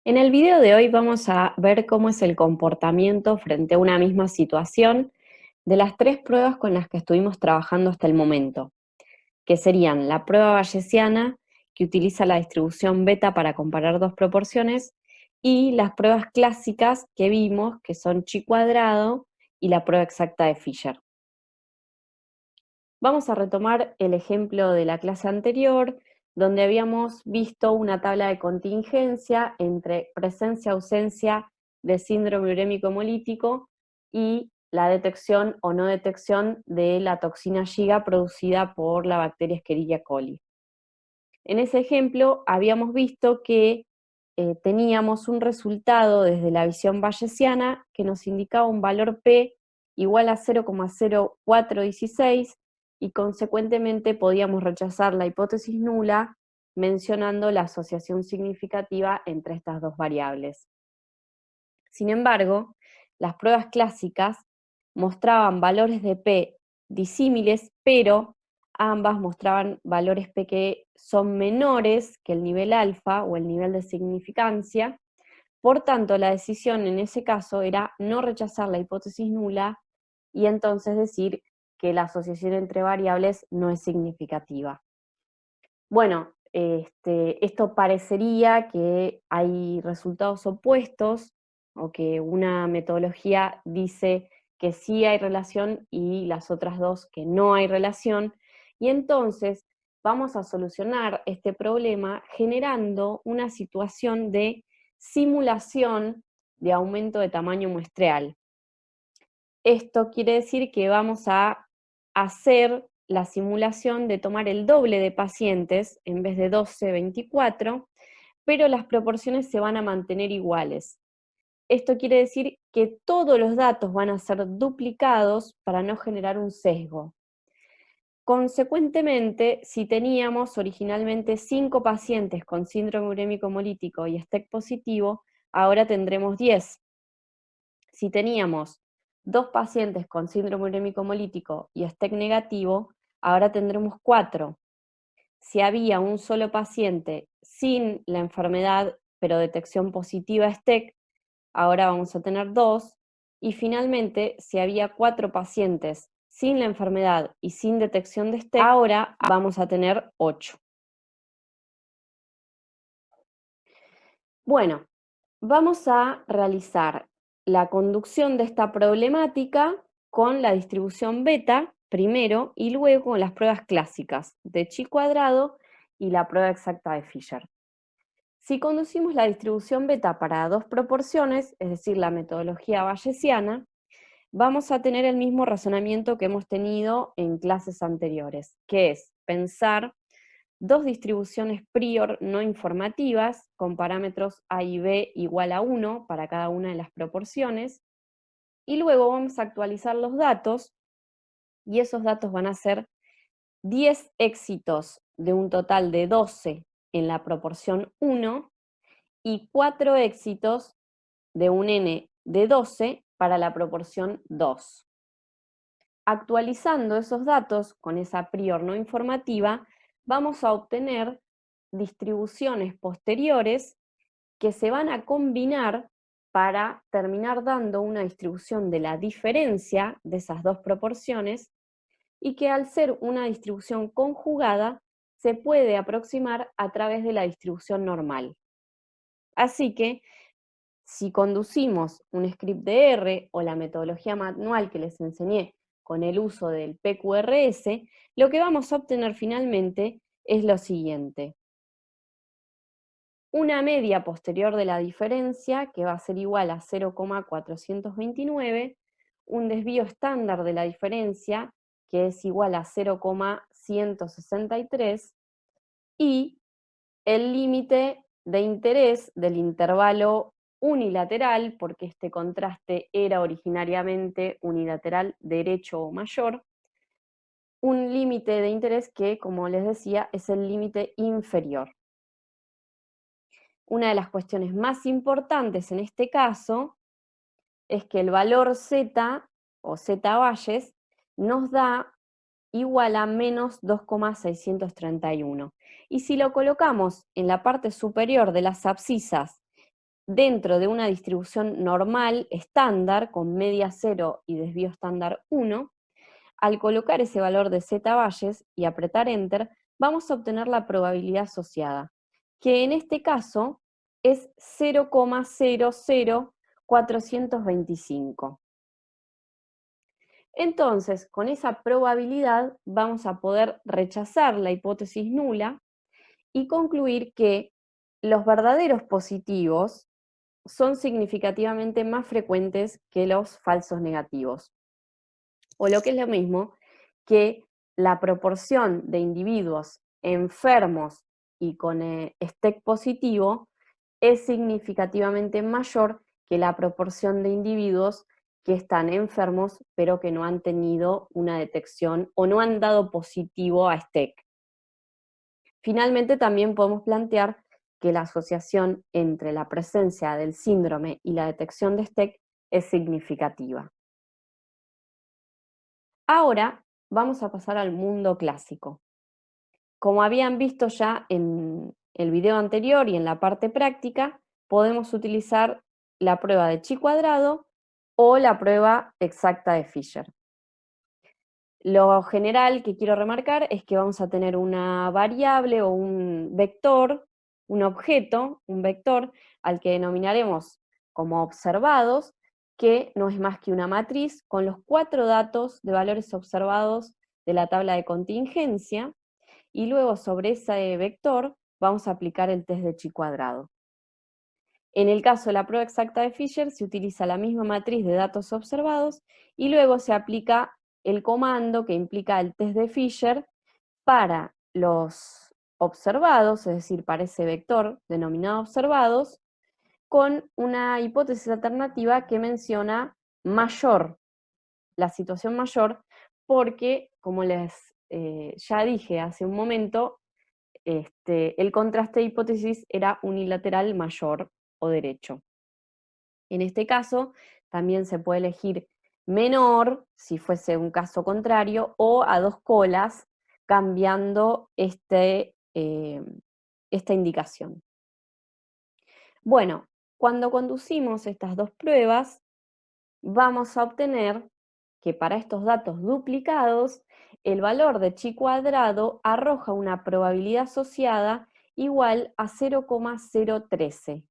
En el video de hoy vamos a ver cómo es el comportamiento frente a una misma situación de las tres pruebas con las que estuvimos trabajando hasta el momento, que serían la prueba bayesiana, que utiliza la distribución beta para comparar dos proporciones, y las pruebas clásicas que vimos, que son chi cuadrado y la prueba exacta de Fisher. Vamos a retomar el ejemplo de la clase anterior, donde habíamos visto una tabla de contingencia entre presencia-ausencia de síndrome urémico hemolítico y la detección o no detección de la toxina Giga producida por la bacteria Escherichia coli. En ese ejemplo habíamos visto que teníamos un resultado desde la visión bayesiana que nos indicaba un valor P igual a 0,0416 y consecuentemente podíamos rechazar la hipótesis nula mencionando la asociación significativa entre estas dos variables. Sin embargo, las pruebas clásicas mostraban valores de P disímiles, pero ambas mostraban valores P que son menores que el nivel alfa o el nivel de significancia. Por tanto, la decisión en ese caso era no rechazar la hipótesis nula y entonces decir que la asociación entre variables no es significativa. Bueno, esto parecería que hay resultados opuestos o que una metodología dice que sí hay relación y las otras dos que no hay relación, y entonces vamos a solucionar este problema generando una situación de simulación de aumento de tamaño muestreal. Esto quiere decir que vamos a hacer la simulación de tomar el doble de pacientes en vez de 12, 24, pero las proporciones se van a mantener iguales. Esto quiere decir que todos los datos van a ser duplicados para no generar un sesgo. Consecuentemente, si teníamos originalmente 5 pacientes con síndrome urémico hemolítico y STEC positivo, ahora tendremos 10. Si teníamos 2 pacientes con síndrome urémico hemolítico y STEC negativo, ahora tendremos 4. Si había un solo paciente sin la enfermedad, pero detección positiva STEC, ahora vamos a tener 2. Y finalmente, si había 4 pacientes sin la enfermedad y sin detección de STEC, ahora vamos a tener 8. Bueno, vamos a realizar la conducción de esta problemática con la distribución beta primero y luego con las pruebas clásicas de chi cuadrado y la prueba exacta de Fisher. Si conducimos la distribución beta para dos proporciones, es decir, la metodología bayesiana, vamos a tener el mismo razonamiento que hemos tenido en clases anteriores, que es pensar dos distribuciones prior no informativas con parámetros A y B igual a 1 para cada una de las proporciones, y luego vamos a actualizar los datos, y esos datos van a ser 10 éxitos de un total de 12 en la proporción 1 y 4 éxitos de un n de 12 para la proporción 2. Actualizando esos datos con esa prior no informativa, vamos a obtener distribuciones posteriores que se van a combinar para terminar dando una distribución de la diferencia de esas dos proporciones, y que al ser una distribución conjugada se puede aproximar a través de la distribución normal. Así que si conducimos un script de R o la metodología manual que les enseñé con el uso del PQRS, lo que vamos a obtener finalmente es lo siguiente: una media posterior de la diferencia, que va a ser igual a 0,429, un desvío estándar de la diferencia, que es igual a 0,163, y el límite de interés del intervalo unilateral, porque este contraste era originariamente unilateral derecho o mayor, un límite de interés que, como les decía, es el límite inferior. Una de las cuestiones más importantes en este caso es que el valor z o z Bayes nos da igual a menos 2,631. Y si lo colocamos en la parte superior de las abscisas dentro de una distribución normal estándar con media 0 y desvío estándar 1, al colocar ese valor de z Bayes y apretar Enter, vamos a obtener la probabilidad asociada, que en este caso es 0,00425. Entonces, con esa probabilidad vamos a poder rechazar la hipótesis nula y concluir que los verdaderos positivos son significativamente más frecuentes que los falsos negativos. O lo que es lo mismo, que la proporción de individuos enfermos y con STEC positivo es significativamente mayor que la proporción de individuos que están enfermos pero que no han tenido una detección o no han dado positivo a STEC. Finalmente, también podemos plantear que la asociación entre la presencia del síndrome y la detección de STEC es significativa. Ahora vamos a pasar al mundo clásico. Como habían visto ya en el video anterior y en la parte práctica, podemos utilizar la prueba de chi cuadrado o la prueba exacta de Fisher. Lo general que quiero remarcar es que vamos a tener una variable o un vector, un objeto, un vector, al que denominaremos como observados, que no es más que una matriz con los 4 datos de valores observados de la tabla de contingencia, y luego sobre ese vector vamos a aplicar el test de chi cuadrado. En el caso de la prueba exacta de Fisher se utiliza la misma matriz de datos observados y luego se aplica el comando que implica el test de Fisher para los observados, es decir, para ese vector denominado observados, con una hipótesis alternativa que menciona mayor, la situación mayor, porque, como les ya dije hace un momento, el contraste de hipótesis era unilateral mayor o derecho. En este caso, también se puede elegir menor, si fuese un caso contrario, o a 2 colas, cambiando esta indicación. Bueno, cuando conducimos estas 2 pruebas, vamos a obtener que para estos datos duplicados, el valor de chi cuadrado arroja una probabilidad asociada igual a 0,013.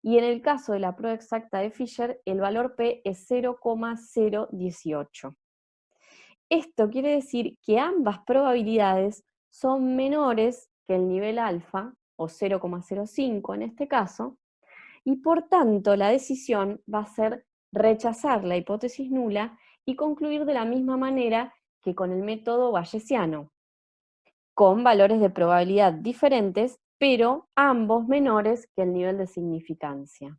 Y en el caso de la prueba exacta de Fisher, el valor P es 0,018. Esto quiere decir que ambas probabilidades son menores que el nivel alfa, o 0,05 en este caso, y por tanto la decisión va a ser rechazar la hipótesis nula y concluir de la misma manera que con el método bayesiano, con valores de probabilidad diferentes, pero ambos menores que el nivel de significancia.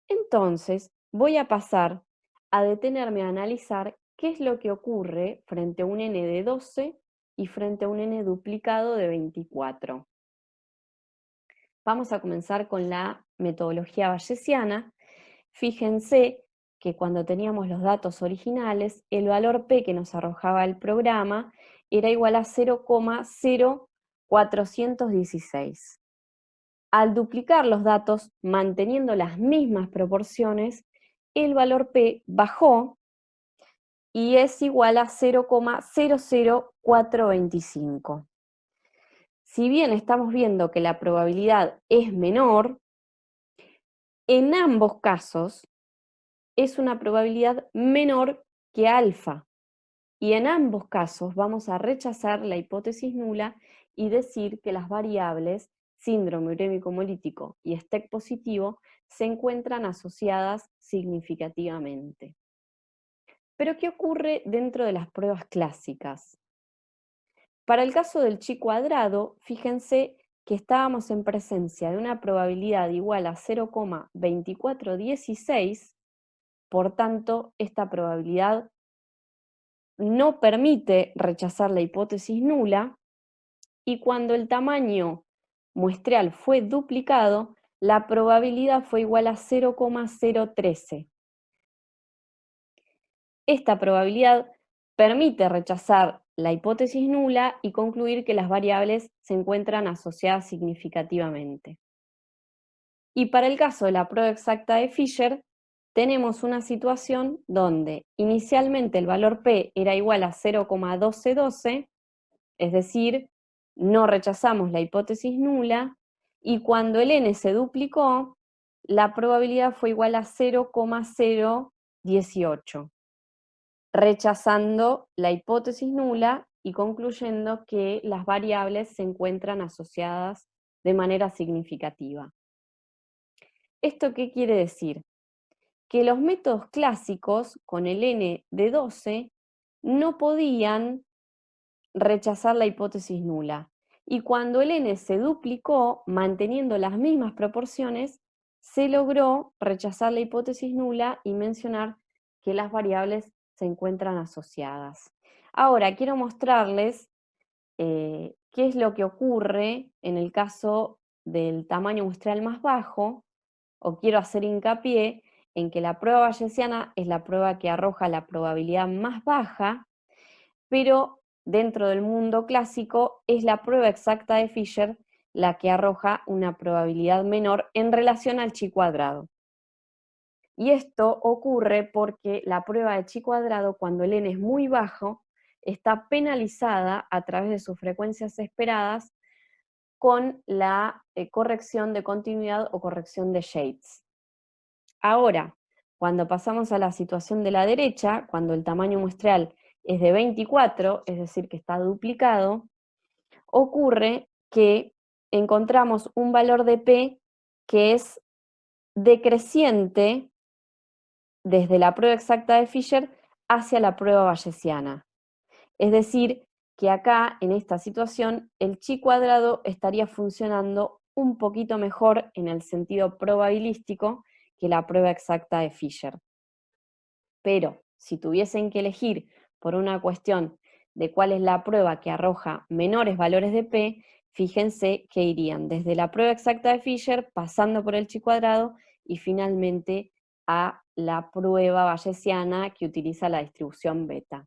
Entonces, voy a pasar a detenerme a analizar qué es lo que ocurre frente a un n de 12 y frente a un n duplicado de 24. Vamos a comenzar con la metodología bayesiana. Fíjense que cuando teníamos los datos originales, el valor P que nos arrojaba el programa era igual a 0,0416. Al duplicar los datos manteniendo las mismas proporciones, el valor P bajó y es igual a 0,00425. Si bien estamos viendo que la probabilidad es menor, en ambos casos es una probabilidad menor que alfa. Y en ambos casos vamos a rechazar la hipótesis nula y decir que las variables síndrome urémico hemolítico y STEC positivo se encuentran asociadas significativamente. Pero ¿qué ocurre dentro de las pruebas clásicas? Para el caso del chi cuadrado, fíjense que estábamos en presencia de una probabilidad igual a 0,2416, por tanto, esta probabilidad no permite rechazar la hipótesis nula, y cuando el tamaño muestreal fue duplicado, la probabilidad fue igual a 0,013. Esta probabilidad permite rechazar la hipótesis nula y concluir que las variables se encuentran asociadas significativamente. Y para el caso de la prueba exacta de Fisher, tenemos una situación donde inicialmente el valor P era igual a 0,1212, es decir, no rechazamos la hipótesis nula, y cuando el n se duplicó, la probabilidad fue igual a 0,018, rechazando la hipótesis nula y concluyendo que las variables se encuentran asociadas de manera significativa. ¿Esto qué quiere decir? Que los métodos clásicos con el n de 12 no podían rechazar la hipótesis nula. Y cuando el n se duplicó, manteniendo las mismas proporciones, se logró rechazar la hipótesis nula y mencionar que las variables se encuentran asociadas. Ahora, quiero mostrarles qué es lo que ocurre en el caso del tamaño muestreal más bajo, o quiero hacer hincapié en que la prueba bayesiana es la prueba que arroja la probabilidad más baja, pero dentro del mundo clásico es la prueba exacta de Fisher la que arroja una probabilidad menor en relación al chi cuadrado. Y esto ocurre porque la prueba de chi cuadrado, cuando el n es muy bajo, está penalizada a través de sus frecuencias esperadas con la corrección de continuidad o corrección de shades. Ahora, cuando pasamos a la situación de la derecha, cuando el tamaño muestreal es de 24, es decir, que está duplicado, ocurre que encontramos un valor de P que es decreciente desde la prueba exacta de Fisher hacia la prueba bayesiana. Es decir, que acá, en esta situación, el chi cuadrado estaría funcionando un poquito mejor en el sentido probabilístico que la prueba exacta de Fisher. Pero si tuviesen que elegir por una cuestión de cuál es la prueba que arroja menores valores de P, fíjense que irían desde la prueba exacta de Fisher, pasando por el chi cuadrado y finalmente a la prueba bayesiana que utiliza la distribución beta.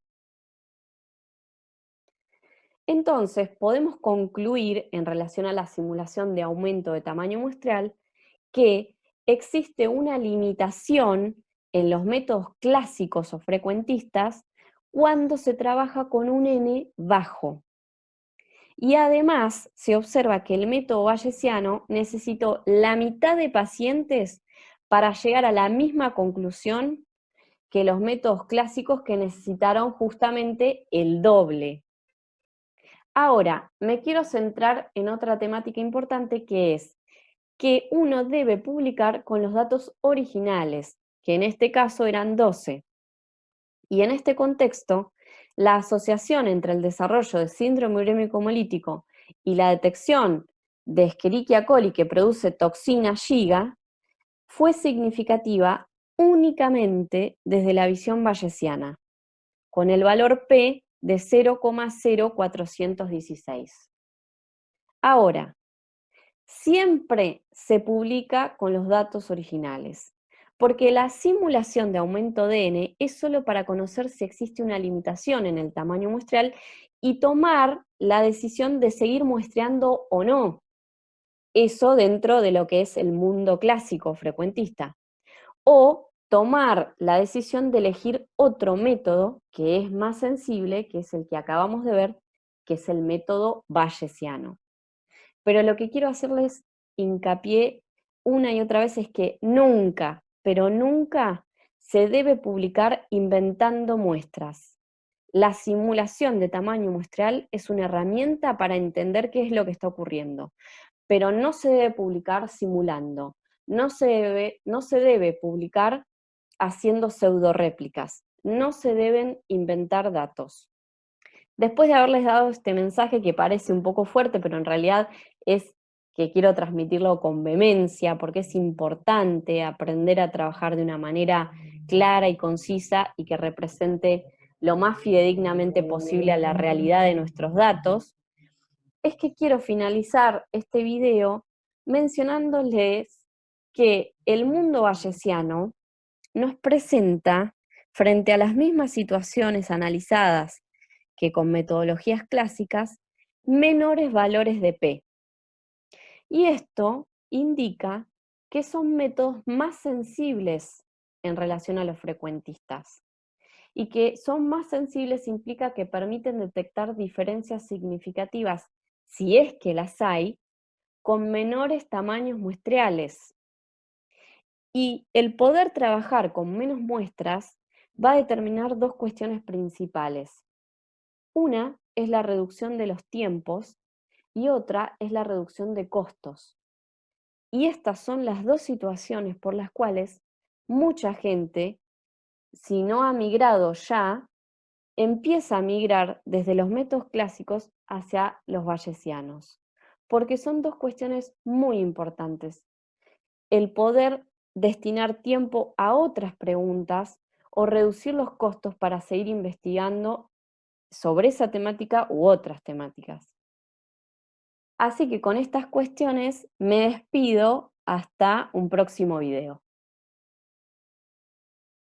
Entonces, podemos concluir en relación a la simulación de aumento de tamaño muestreal que existe una limitación en los métodos clásicos o frecuentistas cuando se trabaja con un n bajo. Y además se observa que el método bayesiano necesitó la mitad de pacientes para llegar a la misma conclusión que los métodos clásicos, que necesitaron justamente el doble. Ahora, me quiero centrar en otra temática importante, que es que uno debe publicar con los datos originales, que en este caso eran 12. Y en este contexto, la asociación entre el desarrollo de síndrome urémico hemolítico y la detección de Escherichia coli, que produce toxina Shiga, fue significativa únicamente desde la visión bayesiana, con el valor P de 0,0416. Ahora, siempre se publica con los datos originales, porque la simulación de aumento de n es solo para conocer si existe una limitación en el tamaño muestreal y tomar la decisión de seguir muestreando o no. Eso dentro de lo que es el mundo clásico frecuentista. O tomar la decisión de elegir otro método que es más sensible, que es el que acabamos de ver, que es el método bayesiano. Pero lo que quiero hacerles hincapié una y otra vez es que nunca, pero nunca se debe publicar inventando muestras. La simulación de tamaño muestreal es una herramienta para entender qué es lo que está ocurriendo, pero no se debe publicar simulando, no se debe publicar haciendo pseudoréplicas, no se deben inventar datos. Después de haberles dado este mensaje que parece un poco fuerte, pero en realidad es que quiero transmitirlo con vehemencia, porque es importante aprender a trabajar de una manera clara y concisa y que represente lo más fidedignamente posible a la realidad de nuestros datos, es que quiero finalizar este video mencionándoles que el mundo bayesiano nos presenta, frente a las mismas situaciones analizadas que con metodologías clásicas, menores valores de P. Y esto indica que son métodos más sensibles en relación a los frecuentistas. Y que son más sensibles implica que permiten detectar diferencias significativas, si es que las hay, con menores tamaños muestreales. Y el poder trabajar con menos muestras va a determinar dos cuestiones principales. Una es la reducción de los tiempos y otra es la reducción de costos. Y estas son las dos situaciones por las cuales mucha gente, si no ha migrado ya, empieza a migrar desde los métodos clásicos hacia los bayesianos, porque son dos cuestiones muy importantes. El poder destinar tiempo a otras preguntas o reducir los costos para seguir investigando sobre esa temática u otras temáticas. Así que con estas cuestiones me despido hasta un próximo video.